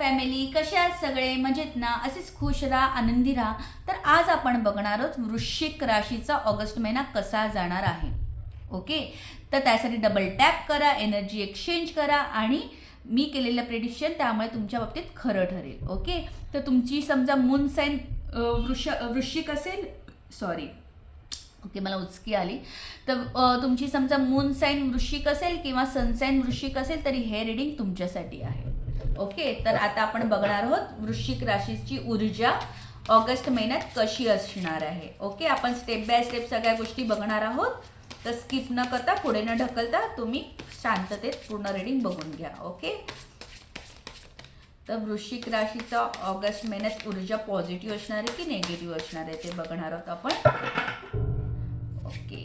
Family, कशा आहात सगळे? मजेत ना? असेच खुश राहा, आनंदी राहा. तर आज आपण बघणार आहोत वृश्चिक राशीचा ऑगस्ट महिना कसा जाणार आहे. ओके, तर त्यासाठी डबल टॅप करा, एनर्जी एक्सचेंज करा आणि मी केलेलं प्रेडिक्शन त्यामुळे तुमच्या बाबतीत खरं ठरेल. ओके, तर तुमची समजा मून साईन वृश्चिक असेल, सॉरी ओके मला उचकी आली, तर तुमची समजा मून साईन वृश्चिक असेल किंवा सन साईन वृश्चिक असेल तरी हे रीडिंग तुमच्यासाठी आहे. ओके, तर आता आपण बघणार आहोत वृश्चिक राशीची ऊर्जा ऑगस्ट महिन्यात कशी असणार आहे. ओके, आपण स्टेप बाय स्टेप सगळ्या गोष्टी बघणार आहोत, तर स्किप न करता पुढे न ढकलता तुम्ही शांततेत पूर्ण रीडिंग बघून घ्या. ओके, तर वृश्चिक राशीचा ऑगस्ट महिन्यात ऊर्जा पॉझिटिव्ह असणार आहे की निगेटिव्ह असणार आहे ते बघणार आहोत आपण. Okay,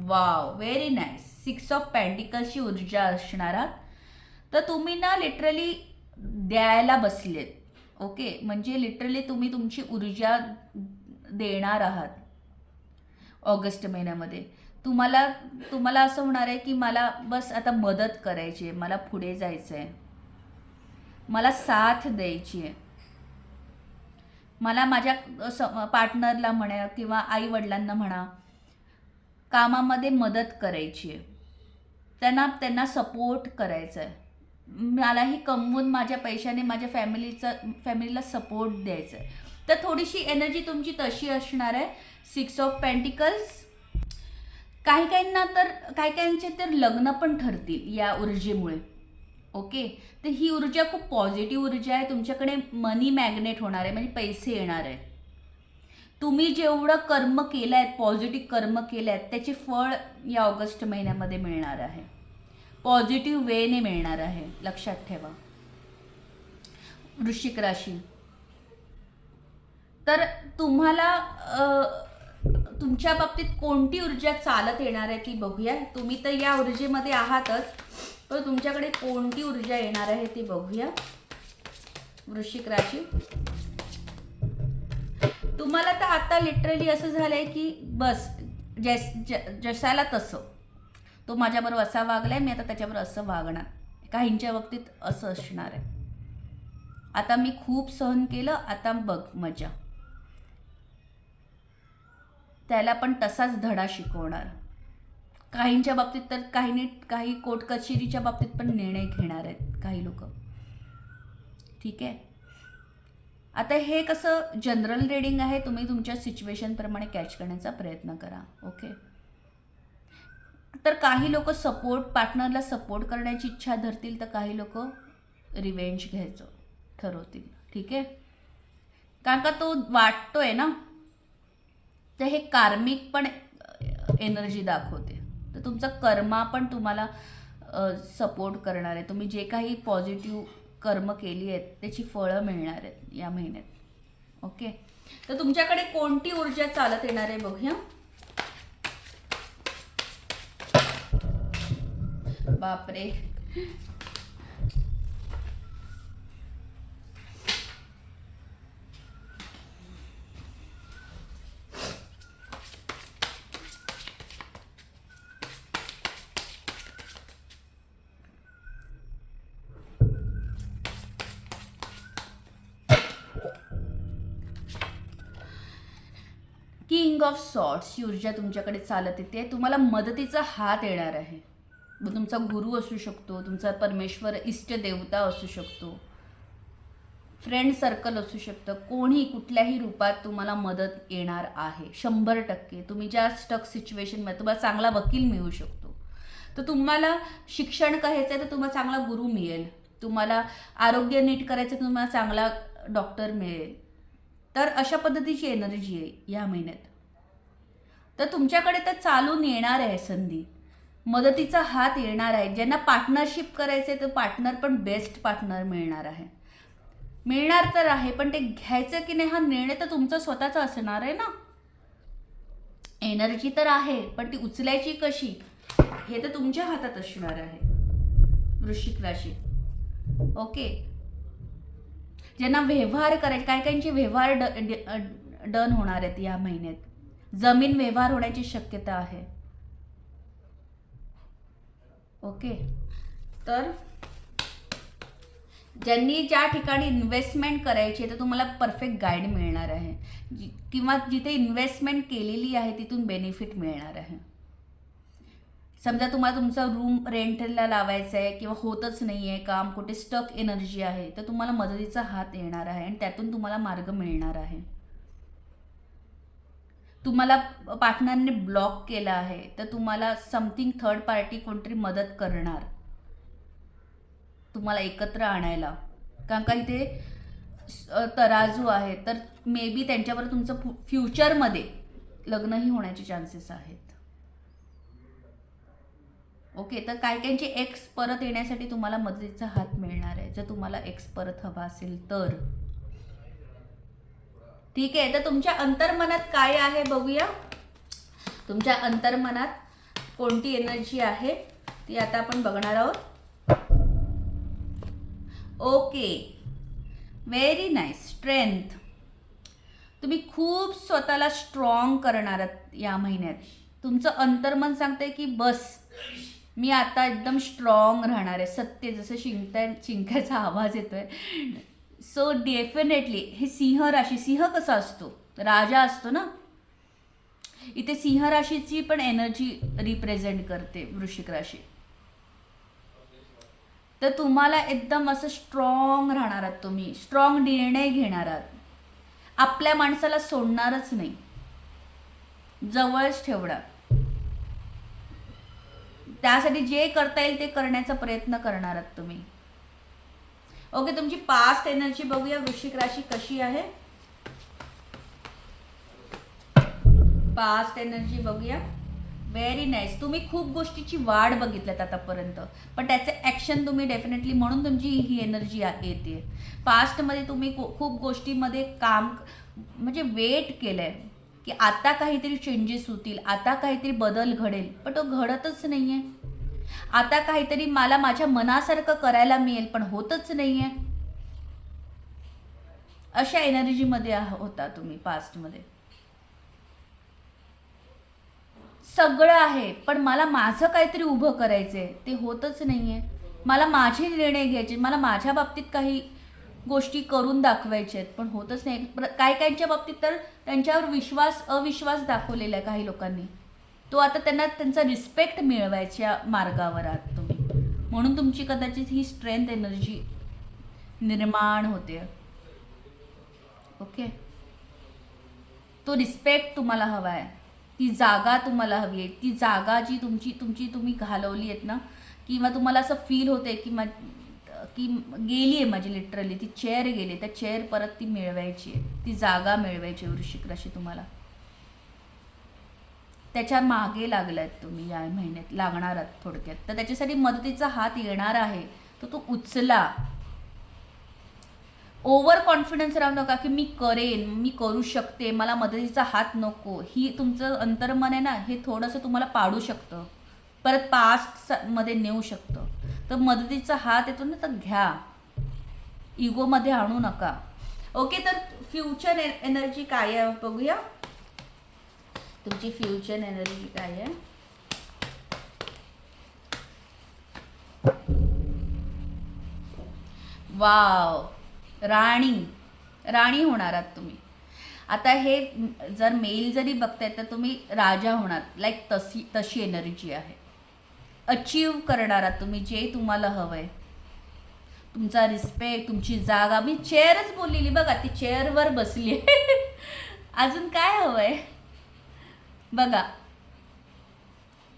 wow, very nice. 6 of पेंटिकल्सची ऊर्जा असणार आहात. तर तुम्ही ना लिटरली द्यायला बसलेत. ओके, म्हणजे लिटरली तुम्ही तुमची ऊर्जा देणार आहात ऑगस्ट महिन्यामध्ये. तुम्हाला असं होणार आहे की मला बस आता मदत करायची आहे, मला पुढे जायचं आहे, मला साथ द्यायची आहे, मला माझ्या पार्टनरला म्हणा किंवा आई वडिलांना म्हणा कामामध्ये मदत करायची आहे, त्यांना सपोर्ट करायचा आहे, मलाही कमवून माझ्या पैशाने माझ्या फॅमिलीला सपोर्ट द्यायचा आहे. तर थोडीशी एनर्जी तुमची तशी असणार आहे. 6 ऑफ पेंटिकल्स. काहींचे तर लग्न पण ठरतील या ऊर्जेमुळे. ओके, तर ही ऊर्जा खूप पॉझिटिव्ह ऊर्जा आहे. तुमच्याकडे मनी मॅग्नेट होणार आहे, म्हणजे पैसे येणार आहेत. तुम्ही जेवढं कर्म केलं आहे, पॉझिटिव्ह कर्म केलं आहे, त्याचे फळ या ऑगस्ट महिन्यामध्ये मिळणार आहे. पॉझिटिव्ह वेने मिळणार आहे, लक्षात ठेवा वृश्चिक राशी. तर तुम्हाला तुमच्या बाबतीत कोणती ऊर्जा चालत येणार आहे ती बघूया. तुम्ही तर या ऊर्जेमध्ये आहातच, पण तुमच्याकडे कोणती ऊर्जा येणार आहे ती बघूया. वृश्चिक राशी, तुम्हाला तर आता लिटरली असं झालंय की बस जसाला तसं, तो माझ्याबरोबर असा वागलाय, मी आता त्याच्याबरोबर असं वागणार. काहींच्या बाबतीत असं असणार आहे. आता मी खूप सहन केलं, आता बघ मजा. त्याला पण तसाच धडा शिकवणार. काहींच्या बाबतीत तर काही कोर्ट कचेरीच्या बाबतीत पण निर्णय घेणार आहेत काही लोक. ठीक आहे, आता हे कसं जनरल रीडिंग आहे, तुम्ही तुमच्या सिच्युएशनप्रमाणे कॅच करण्याचा प्रयत्न करा. ओके, तर काही लोक पार्टनरला सपोर्ट करण्याची इच्छा धरतील, तर काही लोक रिवेंज घ्यायचं ठरवतील. ठीक आहे, कारण का तो वाटतोय ना, तर हे कार्मिक पण एनर्जी दाखवते. तर तुमचा कर्मा पण तुम्हाला सपोर्ट करणार आहे. तुम्ही जे काही पॉझिटिव्ह कर्म केली आहेत त्याची फळं मिळणार आहेत या महिन्यात. ओके, तर तुमच्याकडे कोणती ऊर्जा चालत येणार आहे बघूया. बापरे, किंग ऑफ सॉर्ड्स ही ऊर्जा तुमच्याकडे चालत येते. तुम्हाला मदतीचा हात येणार आहे. मग तुमचा गुरु असू शकतो, तुमचा परमेश्वर इष्ट देवता असू शकतो, फ्रेंड सर्कल असू शकतं, कोणी कुठल्याही रूपात तुम्हाला मदत येणार आहे. 100% तुम्ही ज्या स्टक सिच्युएशनमध्ये तुम्हाला चांगला वकील मिळू शकतो. तर तुम्हाला शिक्षण करायचं आहे तर तुम्हाला चांगला गुरु मिळेल. तुम्हाला आरोग्य नीट करायचं तर तुम्हाला चांगला डॉक्टर मिळेल. तर अशा पद्धतीची एनर्जी आहे या महिन्यात. तर तुमच्याकडे तर चालून येणार आहे संधी, मदतीचा हात येणार आहे. ज्यांना पार्टनरशिप करायचे तर पार्टनर पण बेस्ट पार्टनर मिळणार आहे. मिळणार तर आहे, पण ते घ्यायचं की नाही हा निर्णय तर तुमचा स्वतःचा असणार आहे ना. एनर्जी तर आहे, पण ती उचलायची कशी हे तर तुमच्या हातात असणार आहे वृश्चिक राशी. ओके, ज्यांना व्यवहार करायचे, काहींचे व्यवहार डन होणार आहेत या महिन्यात. जमीन व्यवहार होण्याची शक्यता आहे. ओके, तर ज्यांनी ज्या ठिकाणी इन्व्हेस्टमेंट करायची आहे तर तुम्हाला परफेक्ट गाईड मिळणार आहे, किंवा जिथे इन्व्हेस्टमेंट केलेली आहे तिथून बेनिफिट मिळणार आहे. समजा तुम्हाला तुमचा रूम रेंटला लावायचा आहे किंवा होतच नाही आहे काम, कुठे स्टक एनर्जी आहे, तर तुम्हाला मदतीचा हात येणार आहे आणि त्यातून तुम्हाला मार्ग मिळणार आहे. तुम्हाला पार्टनरने ब्लॉक केला आहे तर तुम्हाला समथिंग थर्ड पार्टी कोणतरी मदत करणार तुम्हाला एकत्र आणायला, कारण का इथे तराजू आहे, तर मे बी त्यांच्यावर तुमचं फ्युचरमध्ये लग्नही होण्याचे चान्सेस आहेत. ओके, तर काही काहींचे एक्स परत येण्यासाठी तुम्हाला मदतीचा हात मिळणार आहे, जर तुम्हाला एक्स परत हवा असेल तर. ठीक आहे, तर तुमच्या अंतर्मनात काय आहे बघूया. तुमच्या अंतर्मनात कोणती एनर्जी आहे ती आता आपण बघणार आहोत. Okay, very nice. स्ट्रेंथ. तुम्ही खूप स्वतःला स्ट्रॉंग करणार आहात या महिन्यात. तुमचं अंतर्मन सांगतंय की बस मी आता एकदम स्ट्रॉंग राहणार आहे. सत्य, जसं शिंकायचा आवाज येतोय. सो डेफिनेटली हे सिंह राशी, सिंह कसा असतो, राजा असतो ना, इथे सिंह राशीची पण एनर्जी रिप्रेझेंट करते वृश्चिक राशी. तर तुम्हाला एकदम असं स्ट्रॉंग राहणार आहात, तुम्ही स्ट्रॉंग निर्णय घेणार आहात, आपल्या माणसाला सोडणारच नाही, जवळच ठेवणार. त्यासाठी जे करता येईल ते करण्याचा प्रयत्न करणार आहात तुम्ही. ओके, तुमची पास्ट एनर्जी बघूया वृश्चिक राशी कशी आहे. पास्ट एनर्जी बघूया. Very nice. तुम्ही खूप गोष्टीची वाढ बघितल्यात आतापर्यंत, पण त्याचे ॲक्शन तुम्ही डेफिनेटली, म्हणून तुमची ही एनर्जी येते. पास्टमध्ये तुम्ही खूप गोष्टीमध्ये काम म्हणजे वेट केलं आहे की आता काहीतरी चेंजेस होतील, आता काहीतरी बदल घडेल, पण तो घडतच नाही आहे. आता काहीतरी मला माझ्या मनासारखं करायला मिळेल, पण होतच नाही आहे. अशा एनर्जीमध्ये होता तुम्ही पास्टमध्ये. सगळं आहे, पण मला माझं काहीतरी उभं करायचं आहे, ते होतच नाही आहे. मला माझे निर्णय घ्यायचे, मला माझ्या बाबतीत काही गोष्टी करून दाखवायच्या आहेत, पण होतच नाही. काही काहींच्या बाबतीत तर त्यांच्यावर अविश्वास दाखवलेला आहे काही लोकांनी. तो आता त्यांना त्यांचा रिस्पेक्ट मिळवायच्या मार्गावर आहात तुम्ही, म्हणून तुमची कदाचित ही स्ट्रेंथ एनर्जी निर्माण होते. ओके, तो रिस्पेक्ट तुम्हाला हवा आहे, ती जागा तुम्हाला हवी आहे. ती जागा जी तुम्ही घालवली आहेत ना, किंवा तुम्हाला असं फील होते की गेली आहे माझी, लिटरली ती चेअर गेली, त्या चेअर परत ती मिळवायची आहे, ती जागा मिळवायची. वृश्चिक राशी तुम्हाला त्याच्या मागे लागलात तुम्ही, या महिन्यात लागणार आहात थोडक्यात. तर त्याच्यासाठी मदतीचा हात येणार आहे, तर तो उचला. ओव्हर कॉन्फिडन्स राहू नका की मी करेन, मी करू शकते, मला मदतीचा हात नको. ही तुमचं अंतर्मन आहे ना, हे थोडंसं तुम्हाला पाडू शकतं, परत पास्टमध्ये नेऊ शकतं. तर मदतीचा हात येतो ना, तर घ्या, इगोमध्ये आणू नका. ओके, तर फ्युचर एनर्जी काय आहे बघूया. तुमची फ्युचर एनर्जी काय आहे. वाव, राणी होणार आहात तुम्ही. आता हे जर मेल जरी बघताय तर तुम्ही राजा होणार, लाईक तशी एनर्जी आहे. अचीव करणार आहात तुम्ही जे तुम्हाला हवं आहे. तुमचा रिस्पेक्ट, तुमची जागा. मी चेअरच बोललेली बघा, ती चेअरवर बसली आहे. अजून काय हवं आहे बघा.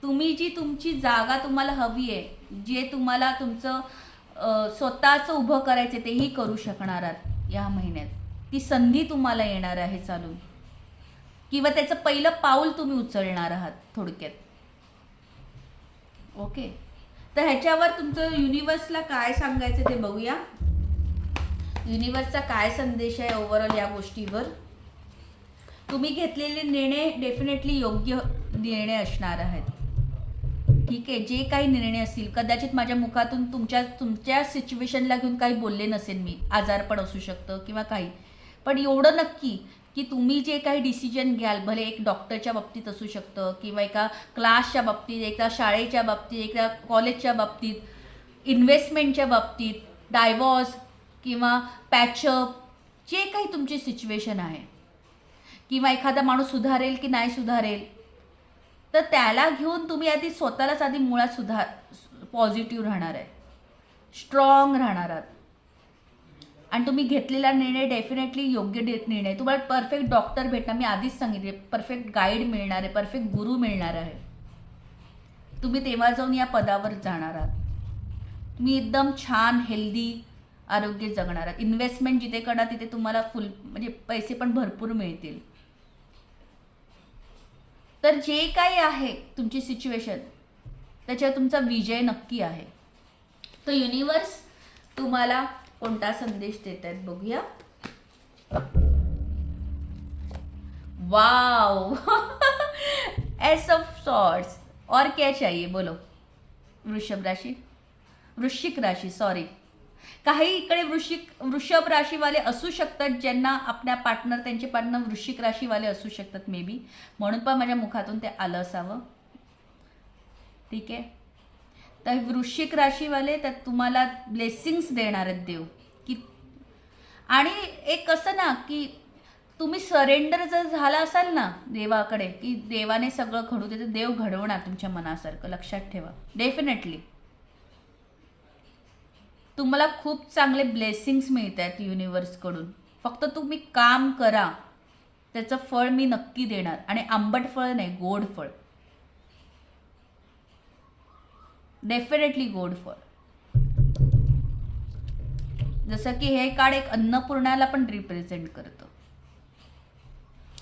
तुमची जागा तुम्हाला हवी आहे, जे तुम्हाला तुमचं स्वतःचं उभं करायचं तेही करू शकणार आहात या महिन्यात. ती संधी तुम्हाला येणार आहे चालून, किंवा त्याचं पहिलं पाऊल तुम्ही उचलणार आहात थोडक्यात. ओके, तर ह्याच्यावर तुमचं युनिवर्सला काय सांगायचं ते बघूया. युनिवर्सचा काय संदेश आहे ओव्हरऑल या गोष्टीवर. तुम्ही घेतलेले निर्णय डेफिनेटली योग्य निर्णय असणार आहेत. ठीक आहे, जे काही निर्णय असतील, कदाचित माझ्या मुखातून तुमच्या सिच्युएशनला घेऊन काही बोलले नसेल मी, आजारपण असू शकतं किंवा काही, पण एवढं नक्की की तुम्ही जे काही डिसिजन घ्याल, भले एक डॉक्टरच्या बाबतीत असू शकतं, किंवा एका क्लासच्या बाबतीत, एका शाळेच्या बाबतीत, एका कॉलेजच्या बाबतीत, इन्व्हेस्टमेंटच्या बाबतीत, डायव्हॉर्स, किंवा पॅचअप, जे काही तुमची सिच्युएशन आहे, किंवा एखादा माणूस सुधारेल की नाही सुधारेल, तर त्याला घेऊन तुम्ही आधी स्वतःलाच आधी मुळात पॉझिटिव्ह राहणार आहे, स्ट्रॉंग राहणार आहात. आणि तुम्ही घेतलेला निर्णय डेफिनेटली योग्य निर्णय. तुम्हाला परफेक्ट डॉक्टर भेटणार, मी आधीच सांगितले, परफेक्ट गाईड मिळणार आहे, परफेक्ट गुरु मिळणार आहे. तुम्ही तेव्हा जाऊन या पदावर जाणार आहात. तुम्ही एकदम छान हेल्दी आरोग्य जगणार आहात. इन्व्हेस्टमेंट जिथे करणार तिथे तुम्हाला म्हणजे पैसे पण भरपूर मिळतील. तर जे काही आहे तुमची सिच्युएशन, त्याच्यावर तुमचा विजय नक्की आहे. तर युनिवर्स तुम्हाला कोणता संदेश देत आहेत बघूया. Wow S of swords. और क्या चाहिए बोलो. वृश्चिक राशी सॉरी. काही इकडे वृषभ राशीवाले असू शकतात, ज्यांना आपल्या त्यांचे पार्टनर वृश्चिक राशीवाले असू शकतात मे बी, म्हणून पण माझ्या मुखातून ते आलं असावं. ठीक आहे. तर वृश्चिक राशीवाले तर तुम्हाला ब्लेसिंग्स देणार आहेत देव. की आणि एक कसं ना की तुम्ही सरेंडर जर झाला असाल ना देवाकडे, की देवाने सगळं घडू दे, तर देव घडवणार तुमच्या मनासारखं. लक्षात ठेवा. डेफिनेटली तुम्हाला खूप चांगले ब्लेसिंग्स मिळत आहेत युनिवर्सकडून. फक्त तुम्ही काम करा, त्याचं फळ मी नक्की देणार. आणि आंबट फळ नाही, गोड फळ. डेफिनेटली गोड फळ. जसं की हे कार्ड एक अन्नपूर्णाला पण रिप्रेझेंट करतं,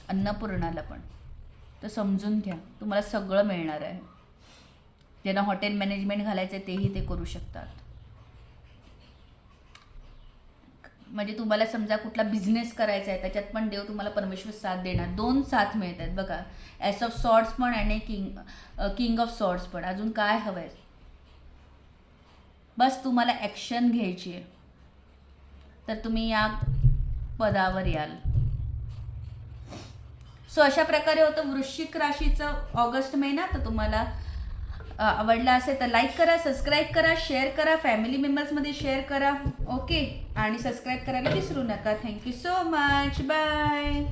अन्नपूर्णाला पण. तर समजून घ्या, तुम्हाला सगळं मिळणार आहे. ज्यांना हॉटेल मॅनेजमेंट घालायचं आहे तेही ते करू शकतात. म्हणजे तुम्हाला समजा कुठला बिझनेस करायचा आहे, त्याच्यात पण देव तुम्हाला परमेश्वर साथ देणार. 2 साथ मिळत आहेत बघा. एस ऑफ सॉर्ड्स पण आणि किंग ऑफ सॉर्ड्स पण. अजून काय हवं आहे? बस तुम्हाला ॲक्शन घ्यायची आहे, तर तुम्ही या पदावर याल. सो अशा प्रकारे होतं वृश्चिक राशीचं ऑगस्ट महिना. तर तुम्हाला आवडला असेल तर लाईक करा, सबस्क्राईब करा, शेअर करा, फॅमिली मेंबर्समध्ये शेअर करा. ओके. आणि सबस्क्राईब करायला विसरू नका. Thank you so much. बाय.